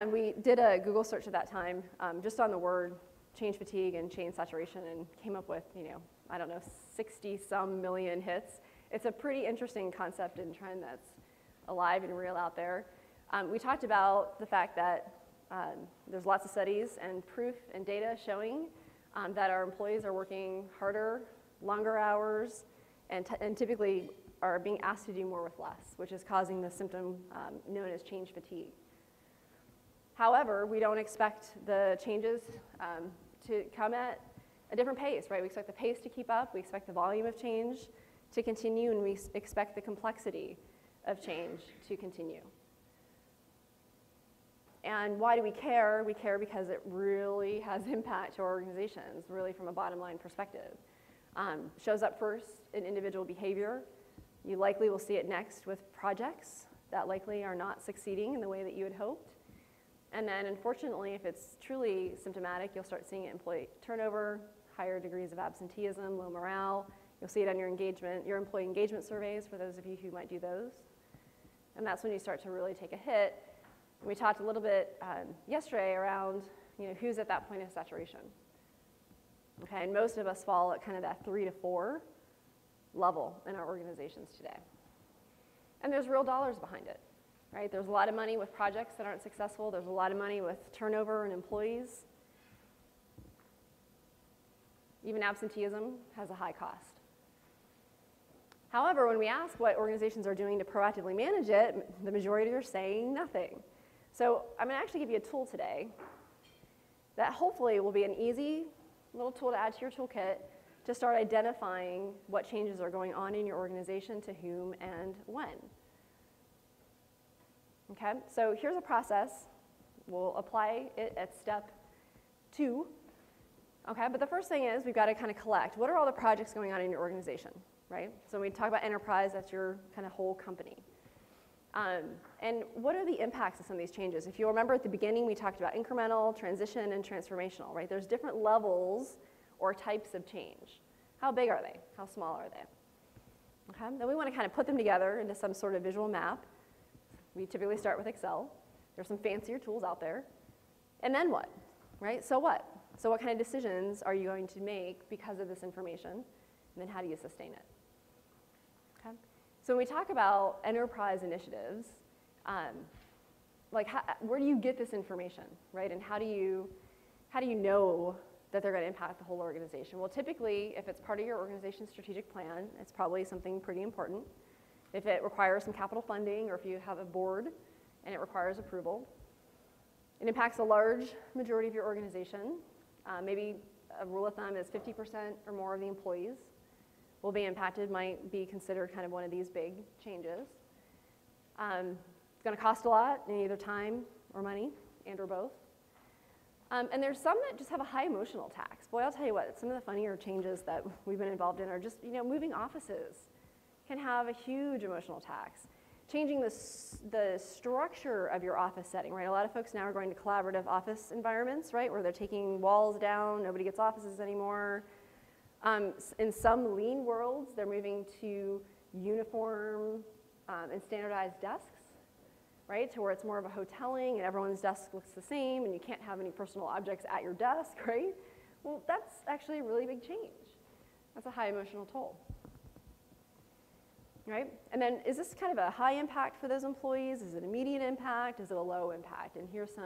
And we did a Google search at that time just on the word change fatigue and change saturation and came up with, I don't know, 60-some million hits. It's a pretty interesting concept and trend that's alive and real out there. We talked about the fact that there's lots of studies and proof and data showing that our employees are working harder, longer hours, and typically are being asked to do more with less, which is causing the symptom known as change fatigue. However, we don't expect the changes to come at a different pace, right? We expect the pace to keep up, we expect the volume of change to continue, and we expect the complexity of change to continue. And why do we care? We care because it really has impact to our organizations, really from a bottom line perspective. Shows up first in individual behavior. You likely will see it next with projects that likely are not succeeding in the way that you had hoped. And then, unfortunately, if it's truly symptomatic, you'll start seeing it in employee turnover, higher degrees of absenteeism, low morale. You'll see it on your employee engagement surveys, for those of you who might do those. And that's when you start to really take a hit. We talked a little bit yesterday around who's at that point of saturation. Okay, and most of us fall at kind of that 3 to 4 level in our organizations today. And there's real dollars behind it. Right? There's a lot of money with projects that aren't successful. There's a lot of money with turnover and employees. Even absenteeism has a high cost. However, when we ask what organizations are doing to proactively manage it, the majority are saying nothing. So I'm going to actually give you a tool today that hopefully will be an easy little tool to add to your toolkit to start identifying what changes are going on in your organization, to whom and when. Okay, so here's a process. We'll apply it at step 2. Okay, but the first thing is we've got to kind of collect. What are all the projects going on in your organization, right? So when we talk about enterprise, that's your kind of whole company. And what are the impacts of some of these changes? If you remember at the beginning, we talked about incremental, transition, and transformational, right? There's different levels or types of change. How big are they? How small are they? Okay, then we want to kind of put them together into some sort of visual map. We typically start with Excel. There's some fancier tools out there. And then what, right? So what? So what kind of decisions are you going to make because of this information? And then how do you sustain it? Okay? So when we talk about enterprise initiatives, where do you get this information, right? And how do you know that they're going to impact the whole organization? Well, typically, if it's part of your organization's strategic plan, it's probably something pretty important. If it requires some capital funding, or if you have a board and it requires approval. It impacts a large majority of your organization. Maybe a rule of thumb is 50% or more of the employees will be impacted, might be considered kind of one of these big changes. It's going to cost a lot in either time or money, and or both. And there's some that just have a high emotional tax. Boy, I'll tell you what, some of the funnier changes that we've been involved in are just, moving offices can have a huge emotional tax. Changing the structure of your office setting, right? A lot of folks now are going to collaborative office environments, right? Where they're taking walls down, nobody gets offices anymore. In some lean worlds, they're moving to uniform and standardized desks, right? To where it's more of a hoteling and everyone's desk looks the same and you can't have any personal objects at your desk, right? Well, that's actually a really big change. That's a high emotional toll. Right? And then is this kind of a high impact for those employees? Is it immediate impact? Is it a low impact? And here's some